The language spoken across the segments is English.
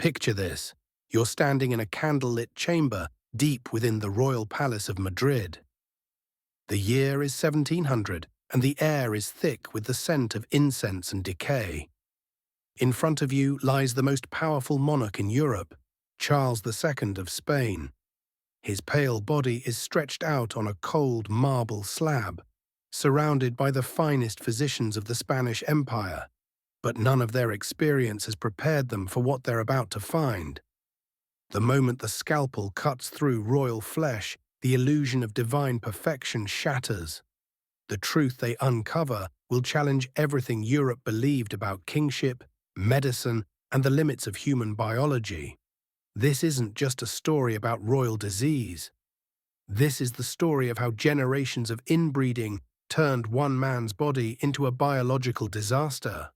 Picture this. You're standing in a candlelit chamber deep within the Royal Palace of Madrid. The year is 1700, and the air is thick with the scent of incense and decay. In front of you lies the most powerful monarch in Europe, Charles II of Spain. His pale body is stretched out on a cold marble slab, surrounded by the finest physicians of the Spanish Empire, but none of their experience has prepared them for what they're about to find. The moment the scalpel cuts through royal flesh, the illusion of divine perfection shatters. The truth they uncover will challenge everything Europe believed about kingship, medicine, and the limits of human biology. This isn't just a story about royal disease. This is the story of how generations of inbreeding turned one man's body into a biological disaster.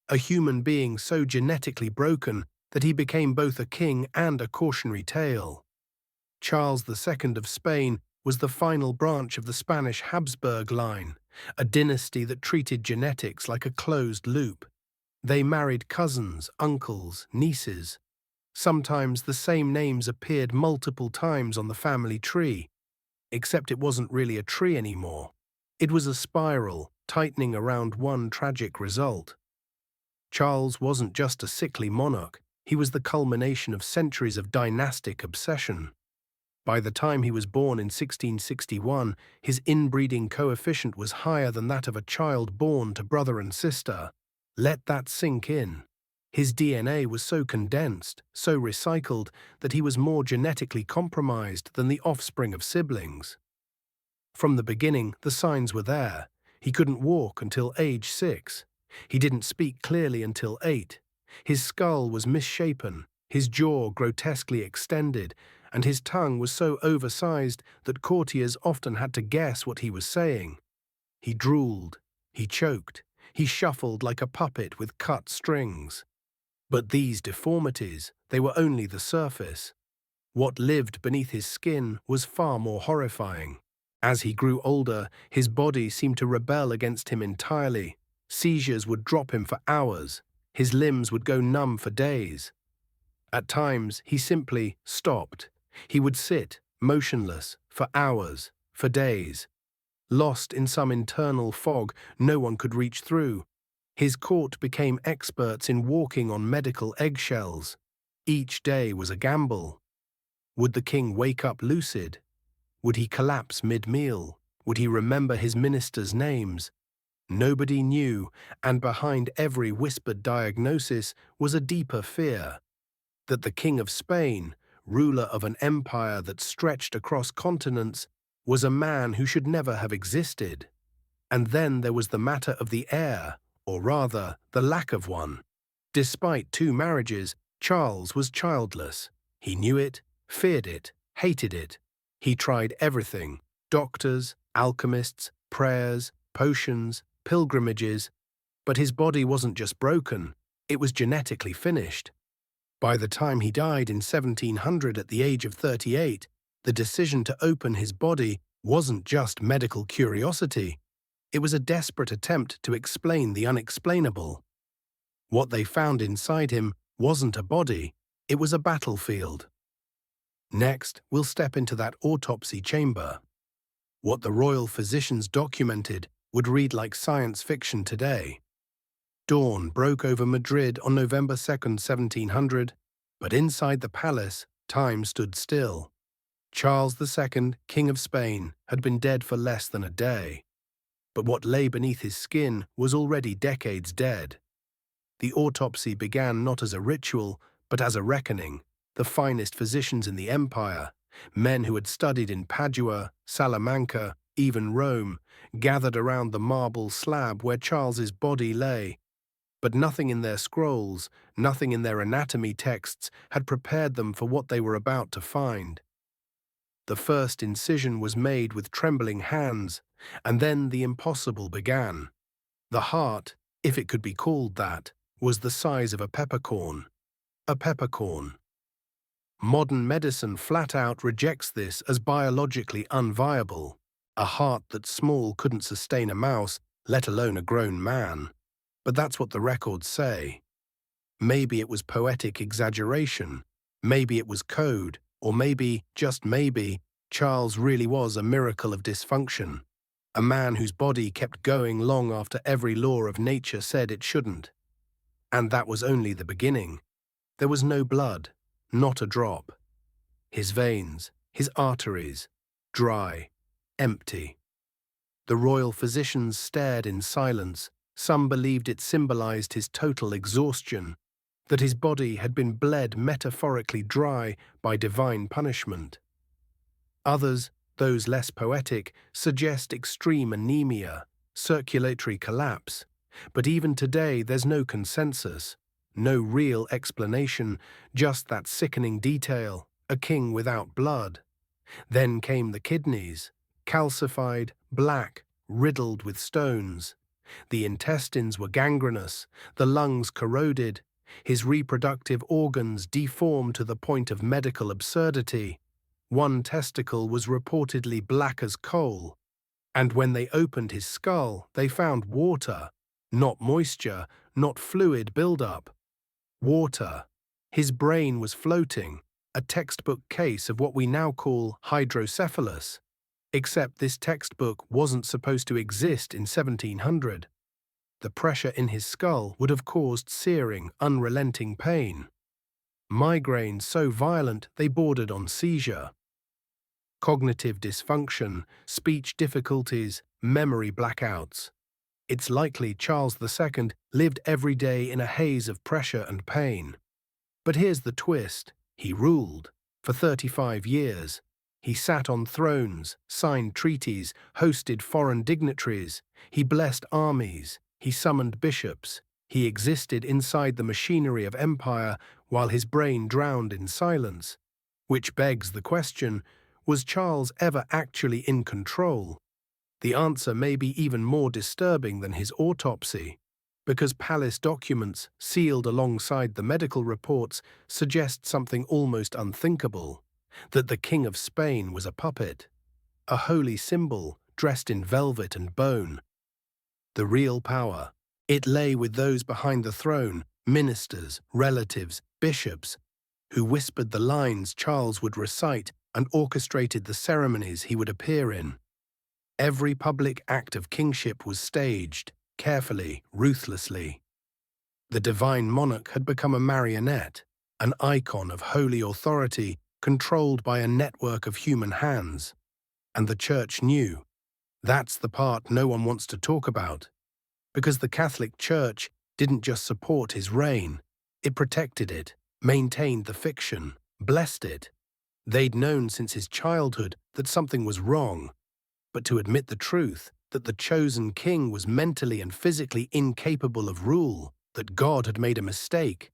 A human being so genetically broken that he became both a king and a cautionary tale. Charles II of Spain was the final branch of the Spanish Habsburg line, a dynasty that treated genetics like a closed loop. They married cousins, uncles, nieces. Sometimes the same names appeared multiple times on the family tree, except it wasn't really a tree anymore. It was a spiral, tightening around one tragic result. Charles wasn't just a sickly monarch, he was the culmination of centuries of dynastic obsession. By the time he was born in 1661, his inbreeding coefficient was higher than that of a child born to brother and sister. Let that sink in. His DNA was so condensed, so recycled, that he was more genetically compromised than the offspring of siblings. From the beginning, the signs were there. He couldn't walk until age 6. He didn't speak clearly until 8. His skull was misshapen, his jaw grotesquely extended, and his tongue was so oversized that courtiers often had to guess what he was saying. He drooled, he choked, he shuffled like a puppet with cut strings. But these deformities, they were only the surface. What lived beneath his skin was far more horrifying. As he grew older, his body seemed to rebel against him entirely. Seizures would drop him for hours. His limbs would go numb for days. At times, he simply stopped. He would sit, motionless, for hours, for days. Lost in some internal fog no one could reach through. His court became experts in walking on medical eggshells. Each day was a gamble. Would the king wake up lucid? Would he collapse mid-meal? Would he remember his ministers' names? Nobody knew, and behind every whispered diagnosis was a deeper fear. That the King of Spain, ruler of an empire that stretched across continents, was a man who should never have existed. And then there was the matter of the heir, or rather, the lack of one. Despite 2 marriages, Charles was childless. He knew it, feared it, hated it. He tried everything: doctors, alchemists, prayers, potions, pilgrimages. But his body wasn't just broken, it was genetically finished. By the time he died in 1700 at the age of 38, the decision to open his body wasn't just medical curiosity. It was a desperate attempt to explain the unexplainable. What they found inside him wasn't a body, it was a battlefield. Next, we'll step into that autopsy chamber. What the royal physicians documented would read like science fiction today. Dawn broke over Madrid on November 2nd, 1700, but inside the palace, time stood still. Charles II, King of Spain, had been dead for less than a day. But what lay beneath his skin was already decades dead. The autopsy began not as a ritual, but as a reckoning. The finest physicians in the empire, men who had studied in Padua, Salamanca, even Rome, gathered around the marble slab where Charles's body lay. But nothing in their scrolls, nothing in their anatomy texts had prepared them for what they were about to find. The first incision was made with trembling hands, and then the impossible began. The heart, if it could be called that, was the size of a peppercorn. A peppercorn. Modern medicine flat out rejects this as biologically unviable. A heart that small couldn't sustain a mouse, let alone a grown man. But that's what the records say. Maybe it was poetic exaggeration, maybe it was code, or maybe, just maybe, Charles really was a miracle of dysfunction, a man whose body kept going long after every law of nature said it shouldn't. And that was only the beginning. There was no blood, not a drop. His veins, his arteries, dry, empty. The royal physicians stared in silence. Some believed it symbolized his total exhaustion, that his body had been bled metaphorically dry by divine punishment. Others, those less poetic, suggest extreme anemia, circulatory collapse. But even today there's no consensus, no real explanation, just that sickening detail, a king without blood. Then came the kidneys, calcified, black, riddled with stones. The intestines were gangrenous, the lungs corroded, his reproductive organs deformed to the point of medical absurdity. One testicle was reportedly black as coal, and when they opened his skull, they found water, not moisture, not fluid buildup. Water. His brain was floating, a textbook case of what we now call hydrocephalus. Except this textbook wasn't supposed to exist in 1700. The pressure in his skull would have caused searing, unrelenting pain. Migraines so violent they bordered on seizure. Cognitive dysfunction, speech difficulties, memory blackouts. It's likely Charles II lived every day in a haze of pressure and pain. But here's the twist. He ruled. For 35 years. He sat on thrones, signed treaties, hosted foreign dignitaries. He blessed armies. He summoned bishops. He existed inside the machinery of empire while his brain drowned in silence. Which begs the question, was Charles ever actually in control? The answer may be even more disturbing than his autopsy, because palace documents, sealed alongside the medical reports, suggest something almost unthinkable, that the King of Spain was a puppet, a holy symbol dressed in velvet and bone. The real power, it lay with those behind the throne, ministers, relatives, bishops, who whispered the lines Charles would recite and orchestrated the ceremonies he would appear in. Every public act of kingship was staged, carefully, ruthlessly. The divine monarch had become a marionette, an icon of holy authority controlled by a network of human hands. And the church knew. That's the part no one wants to talk about. Because the Catholic Church didn't just support his reign, it protected it, maintained the fiction, blessed it. They'd known since his childhood that something was wrong, but to admit the truth, that the chosen king was mentally and physically incapable of rule, that God had made a mistake.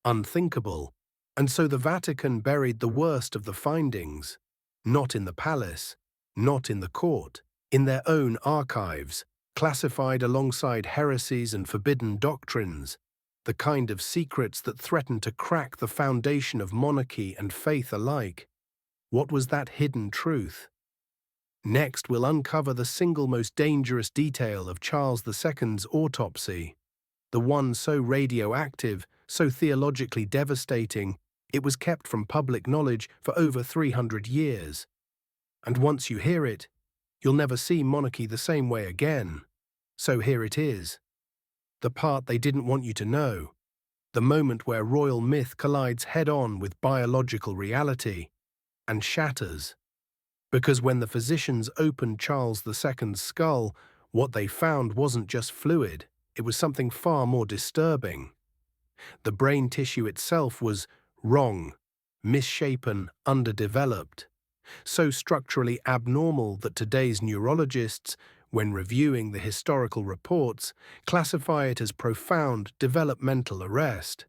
Unthinkable. And so the Vatican buried the worst of the findings, not in the palace, not in the court, in their own archives, classified alongside heresies and forbidden doctrines, the kind of secrets that threaten to crack the foundation of monarchy and faith alike. What was that hidden truth? Next, we'll uncover the single most dangerous detail of Charles II's autopsy, the one so radioactive, so theologically devastating, it was kept from public knowledge for over 300 years. And once you hear it, you'll never see monarchy the same way again. So here it is. The part they didn't want you to know. The moment where royal myth collides head-on with biological reality and shatters. Because when the physicians opened Charles II's skull, what they found wasn't just fluid, it was something far more disturbing. The brain tissue itself was wrong, misshapen, underdeveloped, so structurally abnormal that today's neurologists, when reviewing the historical reports, classify it as profound developmental arrest,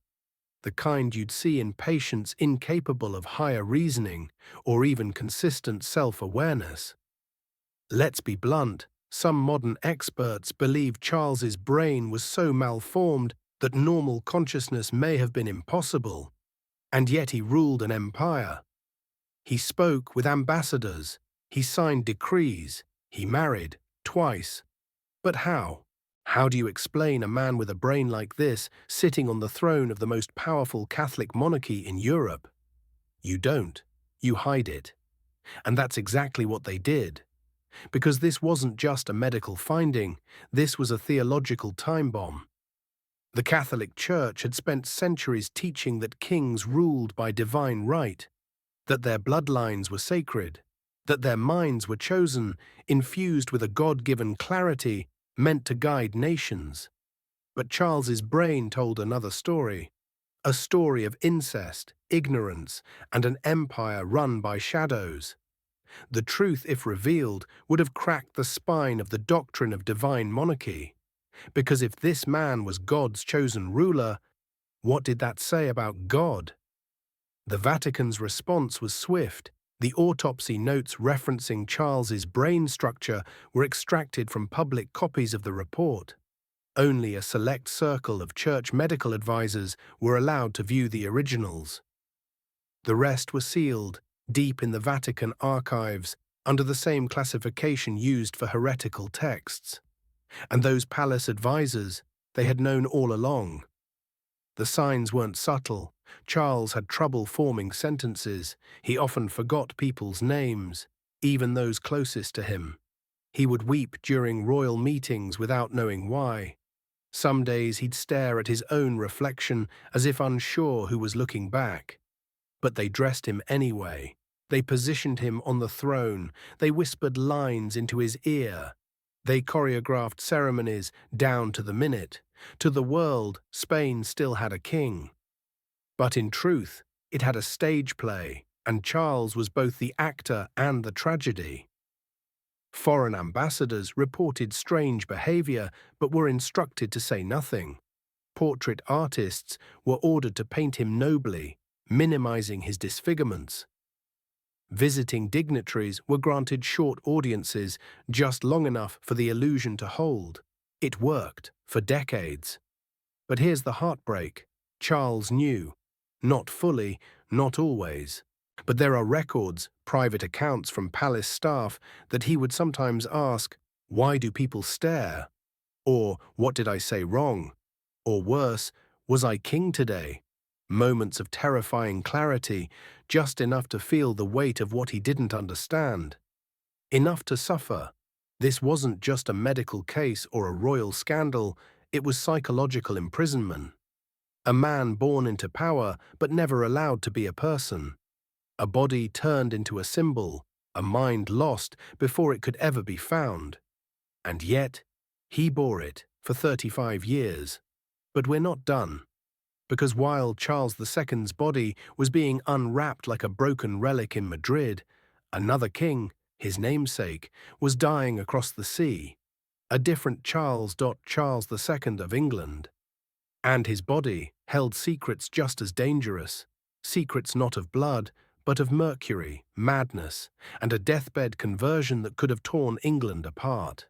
the kind you'd see in patients incapable of higher reasoning or even consistent self-awareness. Let's be blunt, some modern experts believe Charles's brain was so malformed that normal consciousness may have been impossible, and yet he ruled an empire. He spoke with ambassadors, he signed decrees, he married twice. But how? How do you explain a man with a brain like this sitting on the throne of the most powerful Catholic monarchy in Europe? You don't. You hide it. And that's exactly what they did. Because this wasn't just a medical finding, this was a theological time bomb. The Catholic Church had spent centuries teaching that kings ruled by divine right, that their bloodlines were sacred, that their minds were chosen, infused with a God-given clarity meant to guide nations. But Charles's brain told another story, a story of incest, ignorance, and an empire run by shadows. The truth, if revealed, would have cracked the spine of the doctrine of divine monarchy. Because if this man was God's chosen ruler, what did that say about God? The Vatican's response was swift. The autopsy notes referencing Charles's brain structure were extracted from public copies of the report. Only a select circle of church medical advisors were allowed to view the originals. The rest were sealed, deep in the Vatican archives, under the same classification used for heretical texts. And those palace advisors, they had known all along. The signs weren't subtle. Charles had trouble forming sentences. He often forgot people's names, even those closest to him. He would weep during royal meetings without knowing why. Some days he'd stare at his own reflection as if unsure who was looking back. But they dressed him anyway. They positioned him on the throne. They whispered lines into his ear. They choreographed ceremonies down to the minute. To the world, Spain still had a king. But in truth, it had a stage play, and Charles was both the actor and the tragedy. Foreign ambassadors reported strange behavior, but were instructed to say nothing. Portrait artists were ordered to paint him nobly, minimizing his disfigurements. Visiting dignitaries were granted short audiences, just long enough for the illusion to hold. It worked for decades. But here's the heartbreak. Charles knew. Not fully, not always. But there are records, private accounts from palace staff, that he would sometimes ask, "Why do people stare?" Or, "What did I say wrong?" Or worse, "Was I king today?" Moments of terrifying clarity, just enough to feel the weight of what he didn't understand. Enough to suffer. This wasn't just a medical case or a royal scandal, it was psychological imprisonment. A man born into power but never allowed to be a person. A body turned into a symbol, a mind lost before it could ever be found. And yet, he bore it for 35 years. But we're not done. Because while Charles II's body was being unwrapped like a broken relic in Madrid, another king, his namesake, was dying across the sea. A different Charles II of England. And his body held secrets just as dangerous. Secrets not of blood, but of mercury, madness, and a deathbed conversion that could have torn England apart.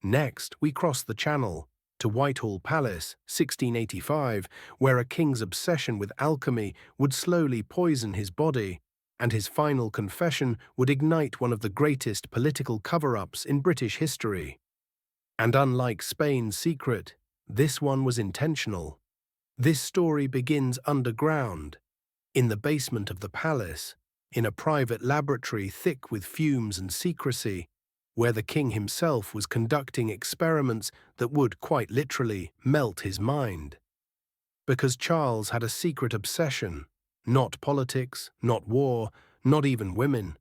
Next, we cross the Channel to Whitehall Palace, 1685, where a king's obsession with alchemy would slowly poison his body, and his final confession would ignite one of the greatest political cover-ups in British history. And unlike Spain's secret, this one was intentional. This story begins underground, in the basement of the palace, in a private laboratory thick with fumes and secrecy, where the king himself was conducting experiments that would, quite literally, melt his mind. Because Charles had a secret obsession, not politics, not war, not even women,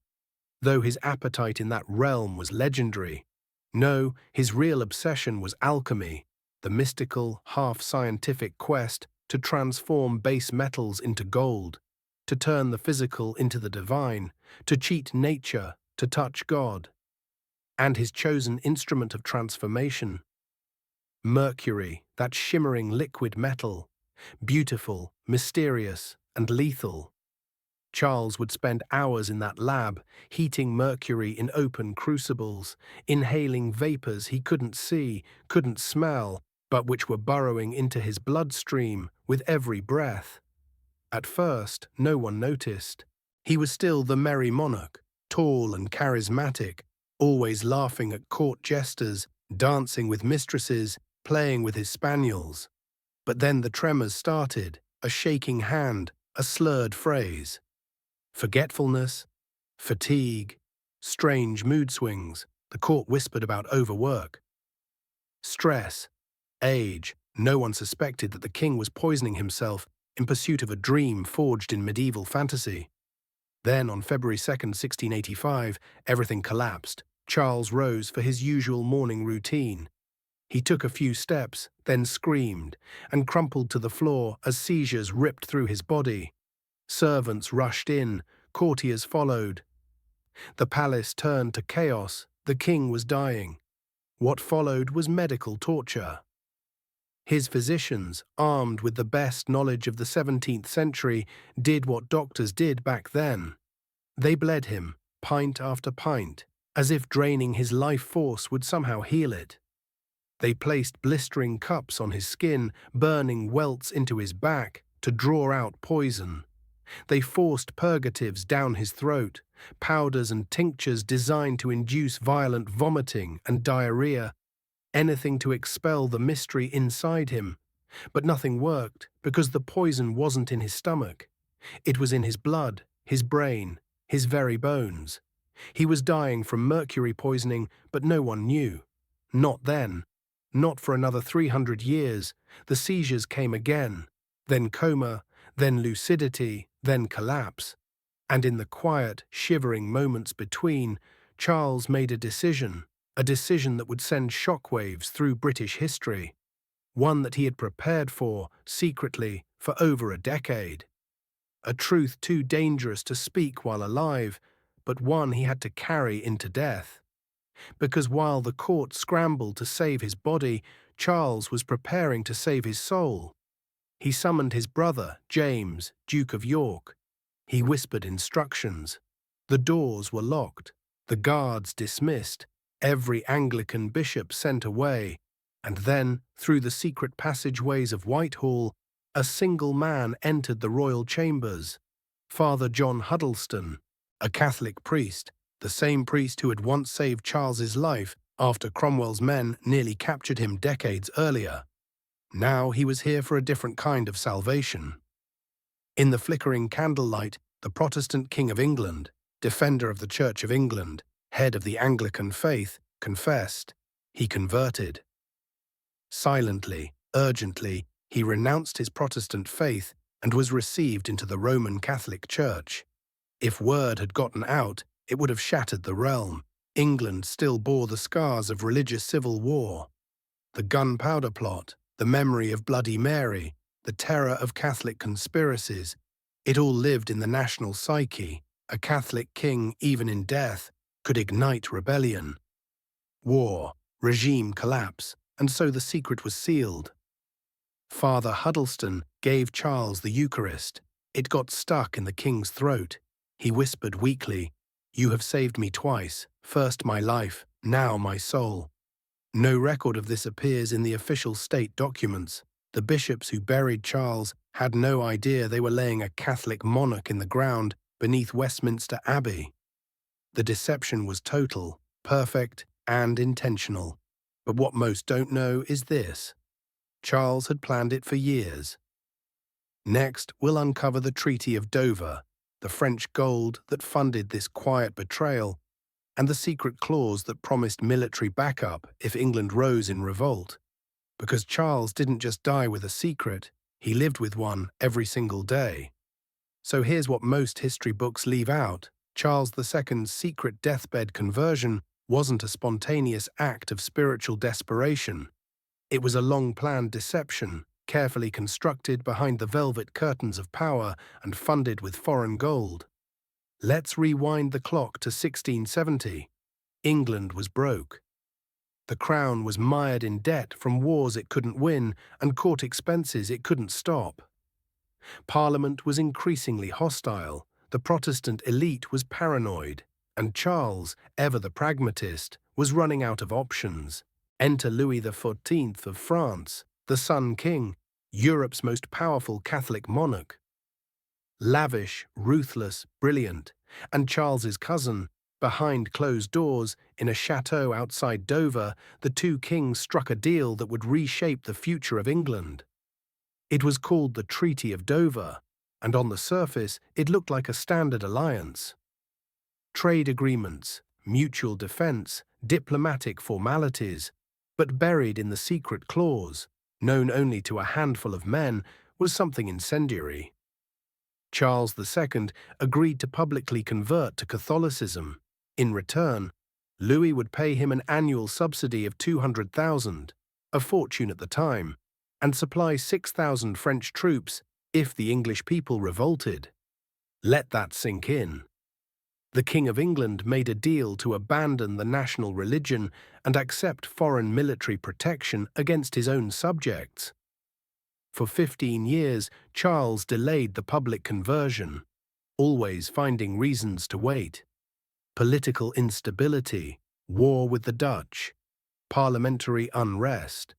though his appetite in that realm was legendary. No, his real obsession was alchemy, the mystical, half-scientific quest to transform base metals into gold, to turn the physical into the divine, to cheat nature, to touch God. And his chosen instrument of transformation, mercury, that shimmering liquid metal, beautiful, mysterious, and lethal. Charles would spend hours in that lab, heating mercury in open crucibles, inhaling vapors he couldn't see, couldn't smell, but which were burrowing into his bloodstream with every breath. At first, no one noticed. He was still the merry monarch, tall and charismatic, always laughing at court jesters, dancing with mistresses, playing with his spaniels. But then the tremors started, a shaking hand, a slurred phrase. Forgetfulness, fatigue, strange mood swings. The court whispered about overwork. Stress, age. No one suspected that the king was poisoning himself in pursuit of a dream forged in medieval fantasy. Then, on February 2nd, 1685, everything collapsed. Charles rose for his usual morning routine. He took a few steps, then screamed, and crumpled to the floor as seizures ripped through his body. Servants rushed in, courtiers followed. The palace turned to chaos. The king was dying. What followed was medical torture. His physicians, armed with the best knowledge of the 17th century, did what doctors did back then. They bled him, pint after pint, as if draining his life force would somehow heal it. They placed blistering cups on his skin, burning welts into his back to draw out poison. They forced purgatives down his throat, powders and tinctures designed to induce violent vomiting and diarrhea, anything to expel the mystery inside him. But nothing worked because the poison wasn't in his stomach. It was in his blood, his brain, his very bones. He was dying from mercury poisoning, but no one knew. Not then. Not for another 300 years. The seizures came again, then coma, then lucidity, then collapse. And in the quiet, shivering moments between, Charles made a decision that would send shockwaves through British history, one that he had prepared for, secretly, for over a decade. A truth too dangerous to speak while alive, but one he had to carry into death. Because while the court scrambled to save his body, Charles was preparing to save his soul. He summoned his brother, James, Duke of York. He whispered instructions. The doors were locked, the guards dismissed, every Anglican bishop sent away, and then, through the secret passageways of Whitehall, a single man entered the royal chambers, Father John Huddleston, a Catholic priest, the same priest who had once saved Charles's life after Cromwell's men nearly captured him decades earlier. Now he was here for a different kind of salvation. In the flickering candlelight, the Protestant King of England, defender of the Church of England, head of the Anglican faith, confessed. He converted. Silently, urgently, he renounced his Protestant faith and was received into the Roman Catholic Church. If word had gotten out, it would have shattered the realm. England still bore the scars of religious civil war. The gunpowder plot, the memory of Bloody Mary, the terror of Catholic conspiracies, it all lived in the national psyche. A Catholic king, even in death, could ignite rebellion. War, regime collapse, and so the secret was sealed. Father Huddleston gave Charles the Eucharist. It got stuck in the king's throat. He whispered weakly, "You have saved me twice, first my life, now my soul." No record of this appears in the official state documents. The bishops who buried Charles had no idea they were laying a Catholic monarch in the ground beneath Westminster Abbey. The deception was total, perfect, and intentional. But what most don't know is this: Charles had planned it for years. Next, we'll uncover the Treaty of Dover, the French gold that funded this quiet betrayal, and the secret clause that promised military backup if England rose in revolt. Because Charles didn't just die with a secret, he lived with one every single day. So here's what most history books leave out. Charles II's secret deathbed conversion wasn't a spontaneous act of spiritual desperation. It was a long-planned deception, carefully constructed behind the velvet curtains of power and funded with foreign gold. Let's rewind the clock to 1670. England was broke. The crown was mired in debt from wars it couldn't win and court expenses it couldn't stop. Parliament was increasingly hostile, the Protestant elite was paranoid, and Charles, ever the pragmatist, was running out of options. Enter Louis XIV of France, the Sun King, Europe's most powerful Catholic monarch. Lavish, ruthless, brilliant, and Charles's cousin, Behind closed doors, in a chateau outside Dover, the two kings struck a deal that would reshape the future of England. It was called the Treaty of Dover, and on the surface it looked like a standard alliance. Trade agreements, mutual defense, diplomatic formalities, but buried in the secret clause, known only to a handful of men, was something incendiary. Charles II agreed to publicly convert to Catholicism. In return, Louis would pay him an annual subsidy of 200,000, a fortune at the time, and supply 6,000 French troops if the English people revolted. Let that sink in. The King of England made a deal to abandon the national religion and accept foreign military protection against his own subjects. For 15 years, Charles delayed the public conversion, always finding reasons to wait. Political instability, war with the Dutch, parliamentary unrest.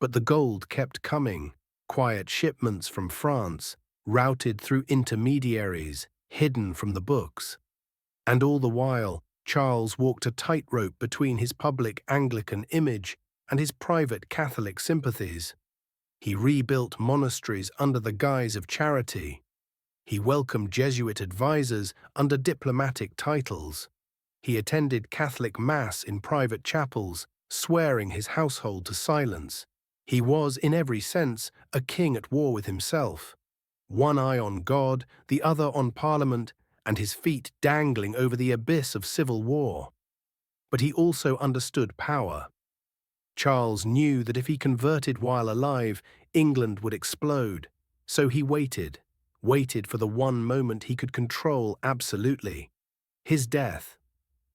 But the gold kept coming, quiet shipments from France, routed through intermediaries, hidden from the books. And all the while, Charles walked a tightrope between his public Anglican image and his private Catholic sympathies. He rebuilt monasteries under the guise of charity. He welcomed Jesuit advisors under diplomatic titles. He attended Catholic Mass in private chapels, swearing his household to silence. He was, in every sense, a king at war with himself. One eye on God, the other on Parliament, and his feet dangling over the abyss of civil war. But he also understood power. Charles knew that if he converted while alive, England would explode. So he waited for the one moment he could control absolutely: his death.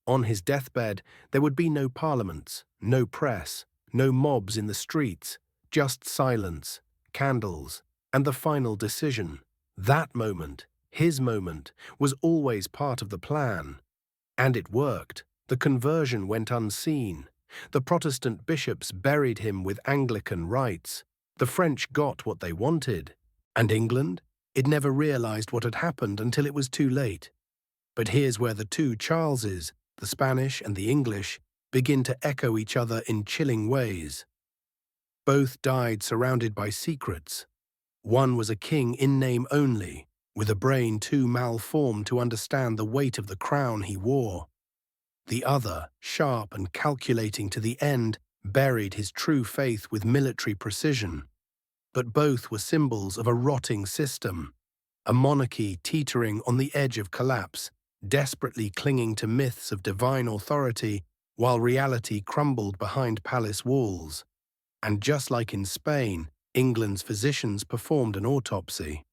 On his deathbed, there would be no parliaments, no press, no mobs in the streets, just silence, candles, and the final decision. That moment, his moment, was always part of the plan. And it worked. The conversion went unseen. The Protestant bishops buried him with Anglican rites. The French got what they wanted. And England? It never realized what had happened until it was too late. But here's where the two Charleses, the Spanish and the English, begin to echo each other in chilling ways. Both died surrounded by secrets. One was a king in name only, with a brain too malformed to understand the weight of the crown he wore. The other, sharp and calculating to the end, buried his true faith with military precision. But both were symbols of a rotting system, a monarchy teetering on the edge of collapse, desperately clinging to myths of divine authority, while reality crumbled behind palace walls. And just like in Spain, England's physicians performed an autopsy.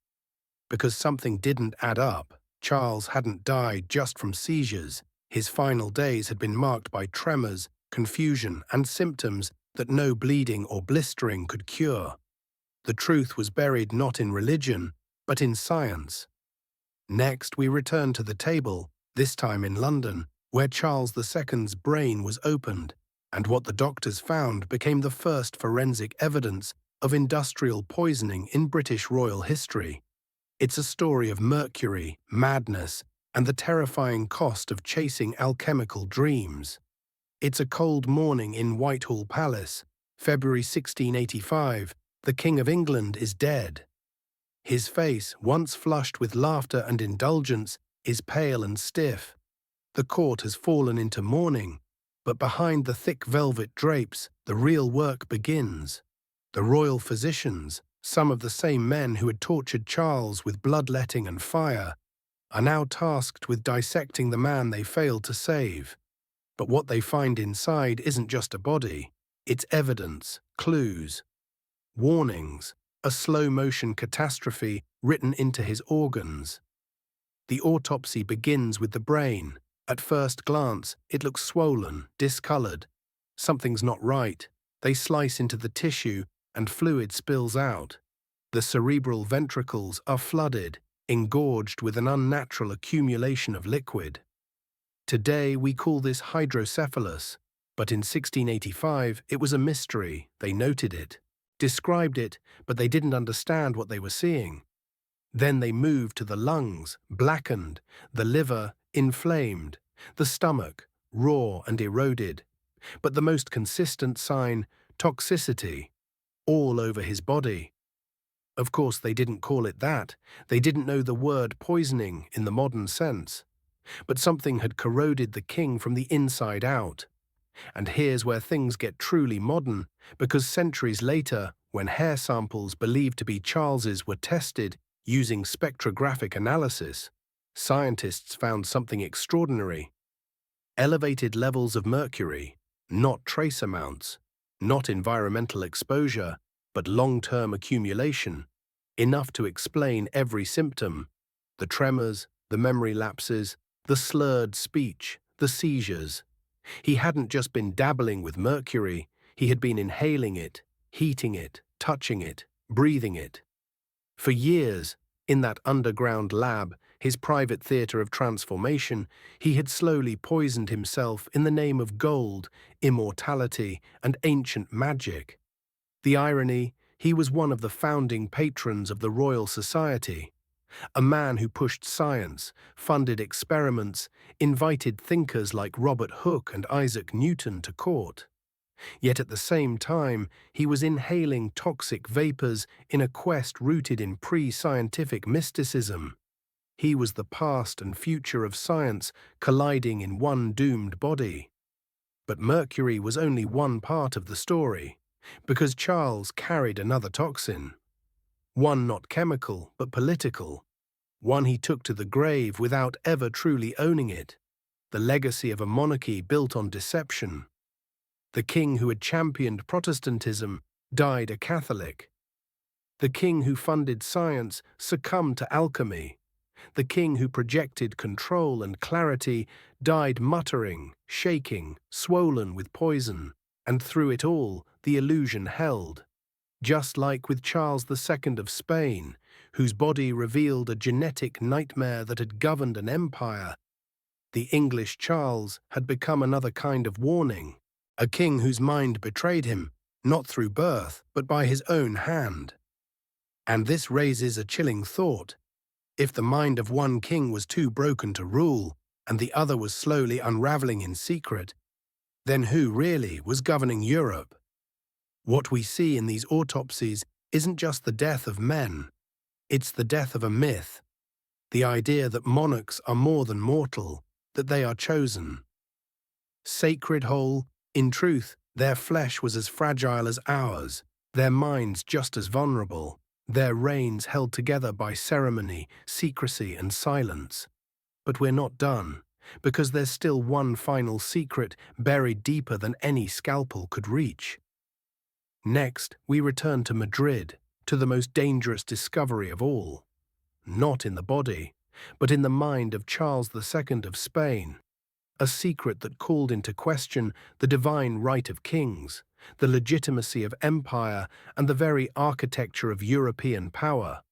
Because something didn't add up. Charles hadn't died just from seizures. His final days had been marked by tremors, confusion, and symptoms that no bleeding or blistering could cure. The truth was buried not in religion, but in science. Next, we return to the table, this time in London, where Charles II's brain was opened, and what the doctors found became the first forensic evidence of industrial poisoning in British royal history. It's a story of mercury, madness, and the terrifying cost of chasing alchemical dreams. It's a cold morning in Whitehall Palace, February 1685. The King of England is dead. His face, once flushed with laughter and indulgence, is pale and stiff. The court has fallen into mourning, but behind the thick velvet drapes, the real work begins. The royal physicians, some of the same men who had tortured Charles with bloodletting and fire, are now tasked with dissecting the man they failed to save. But what they find inside isn't just a body. It's evidence, clues, warnings, a slow-motion catastrophe written into his organs. The autopsy begins with the brain. At first glance, it looks swollen, discolored. Something's not right. They slice into the tissue, and fluid spills out. The cerebral ventricles are flooded, engorged with an unnatural accumulation of liquid. Today, we call this hydrocephalus, but in 1685, it was a mystery. They noted it, described it, but they didn't understand what they were seeing. Then they moved to the lungs, blackened, the liver, inflamed, The stomach, raw and eroded, but the most consistent sign, toxicity, all over his body. Of course, they didn't call it that. They didn't know the word poisoning in the modern sense. But something had corroded the king from the inside out. And here's where things get truly modern, because centuries later, when hair samples believed to be Charles's were tested using spectrographic analysis, scientists found something extraordinary. Elevated levels of mercury, not trace amounts, not environmental exposure, but long-term accumulation, enough to explain every symptom: the tremors, the memory lapses, the slurred speech, the seizures. He hadn't just been dabbling with mercury, he had been inhaling it, heating it, touching it, breathing it. For years, in that underground lab, his private theatre of transformation, he had slowly poisoned himself in the name of gold, immortality, and ancient magic. The irony, he was one of the founding patrons of the Royal Society, a man who pushed science, funded experiments, invited thinkers like Robert Hooke and Isaac Newton to court. Yet at the same time, he was inhaling toxic vapors in a quest rooted in pre-scientific mysticism. He was the past and future of science colliding in one doomed body. But mercury was only one part of the story, because Charles carried another toxin. One not chemical, but political. One he took to the grave without ever truly owning it. The legacy of a monarchy built on deception. The king who had championed Protestantism died a Catholic. The king who funded science succumbed to alchemy. The king who projected control and clarity died muttering, shaking, swollen with poison, and through it all, the illusion held. Just like with Charles II of Spain, whose body revealed a genetic nightmare that had governed an empire, the English Charles had become another kind of warning. A king whose mind betrayed him, not through birth, but by his own hand. And this raises a chilling thought. If the mind of one king was too broken to rule, and the other was slowly unraveling in secret, then who really was governing Europe? What we see in these autopsies isn't just the death of men, it's the death of a myth. The idea that monarchs are more than mortal, that they are chosen. Sacred whole, in truth, their flesh was as fragile as ours, their minds just as vulnerable, their reigns held together by ceremony, secrecy, and silence. But we're not done, because there's still one final secret buried deeper than any scalpel could reach. Next, we return to Madrid, to the most dangerous discovery of all. Not in the body, but in the mind of Charles II of Spain. A secret that called into question the divine right of kings, the legitimacy of empire, and the very architecture of European power.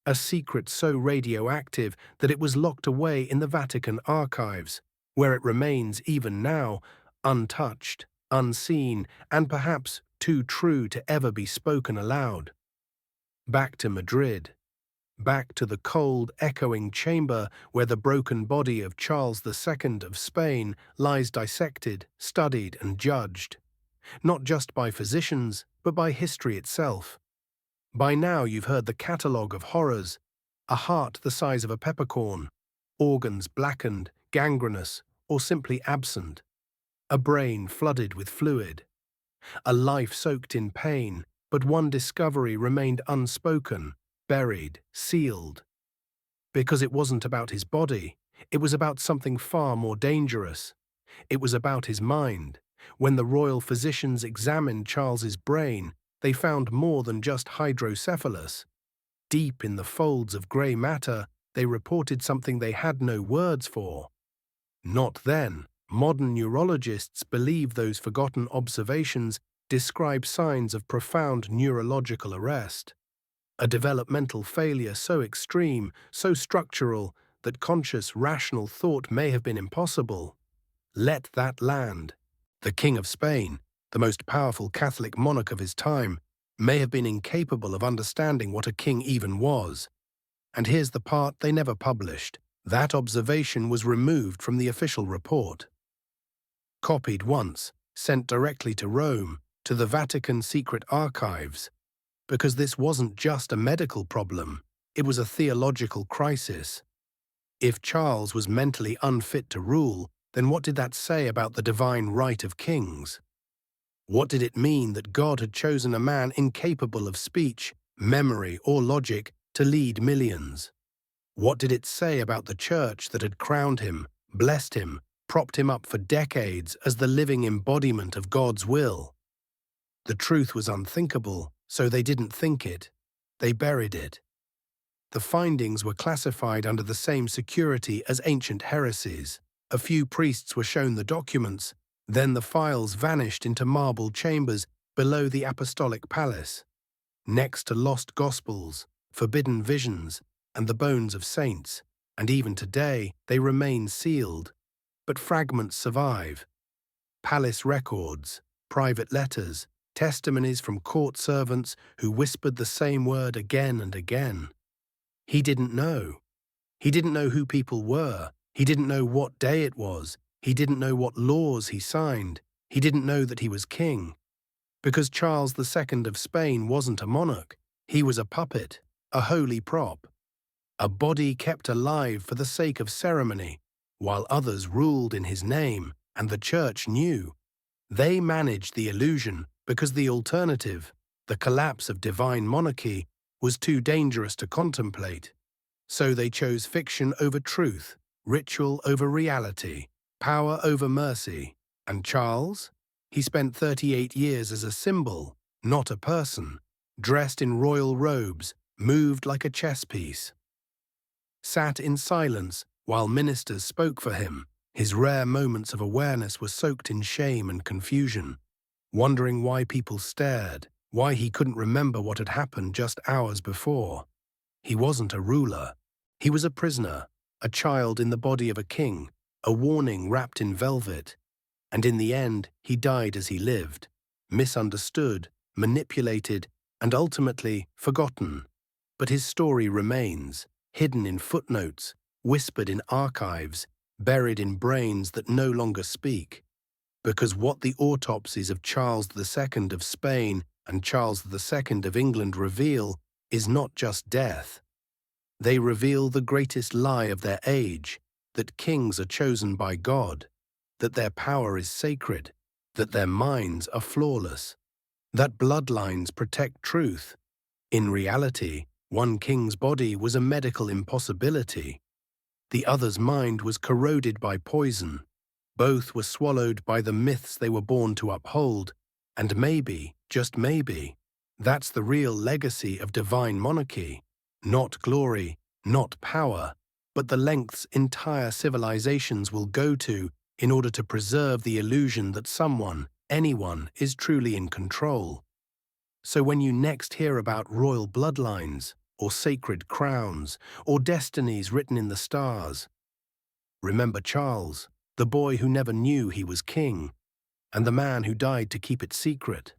A secret so radioactive that it was locked away in the Vatican archives, where it remains even now, untouched, unseen, and perhaps too true to ever be spoken aloud. Back to Madrid. Back to the cold, echoing chamber where the broken body of Charles II of Spain lies dissected, studied, and judged. Not just by physicians, but by history itself. By now you've heard the catalogue of horrors: a heart the size of a peppercorn, organs blackened, gangrenous, or simply absent, a brain flooded with fluid, a life soaked in pain, but one discovery remained unspoken, buried, sealed. Because it wasn't about his body, it was about something far more dangerous. It was about his mind. When the royal physicians examined Charles's brain, they found more than just hydrocephalus. Deep in the folds of grey matter, they reported something they had no words for. Not then. Modern neurologists believe those forgotten observations describe signs of profound neurological arrest. A developmental failure so extreme, so structural, that conscious, rational thought may have been impossible. Let that land. The King of Spain, the most powerful Catholic monarch of his time, may have been incapable of understanding what a king even was. And here's the part they never published. That observation was removed from the official report. Copied once, sent directly to Rome, to the Vatican secret archives, because this wasn't just a medical problem, it was a theological crisis. If Charles was mentally unfit to rule, then what did that say about the divine right of kings? What did it mean that God had chosen a man incapable of speech, memory, or logic to lead millions? What did it say about the church that had crowned him, blessed him, propped him up for decades as the living embodiment of God's will? The truth was unthinkable, so they didn't think it. They buried it. The findings were classified under the same security as ancient heresies. A few priests were shown the documents, then the files vanished into marble chambers below the Apostolic Palace, next to lost Gospels, forbidden visions, and the bones of saints, and even today they remain sealed. But fragments survive. Palace records, private letters, testimonies from court servants who whispered the same word again and again. He didn't know. He didn't know who people were. He didn't know what day it was. He didn't know what laws he signed. He didn't know that he was king. Because Charles II of Spain wasn't a monarch. He was a puppet, a holy prop, a body kept alive for the sake of ceremony, while others ruled in his name, and the church knew. They managed the illusion because the alternative, the collapse of divine monarchy, was too dangerous to contemplate. So they chose fiction over truth, ritual over reality, power over mercy. And Charles? He spent 38 years as a symbol, not a person, dressed in royal robes, moved like a chess piece. Sat in silence while ministers spoke for him. His rare moments of awareness were soaked in shame and confusion, wondering why people stared, why he couldn't remember what had happened just hours before. He wasn't a ruler. He was a prisoner, a child in the body of a king, a warning wrapped in velvet. And in the end, he died as he lived, misunderstood, manipulated, and ultimately forgotten. But his story remains, hidden in footnotes, whispered in archives, buried in brains that no longer speak. Because what the autopsies of Charles II of Spain and Charles II of England reveal is not just death. They reveal the greatest lie of their age, that kings are chosen by God, that their power is sacred, that their minds are flawless, that bloodlines protect truth. In reality, one king's body was a medical impossibility. The other's mind was corroded by poison. Both were swallowed by the myths they were born to uphold, and maybe, just maybe, that's the real legacy of divine monarchy. Not glory, not power, but the lengths entire civilizations will go to in order to preserve the illusion that someone, anyone, is truly in control. So when you next hear about royal bloodlines, or sacred crowns, or destinies written in the stars, remember Charles, the boy who never knew he was king, and the man who died to keep it secret.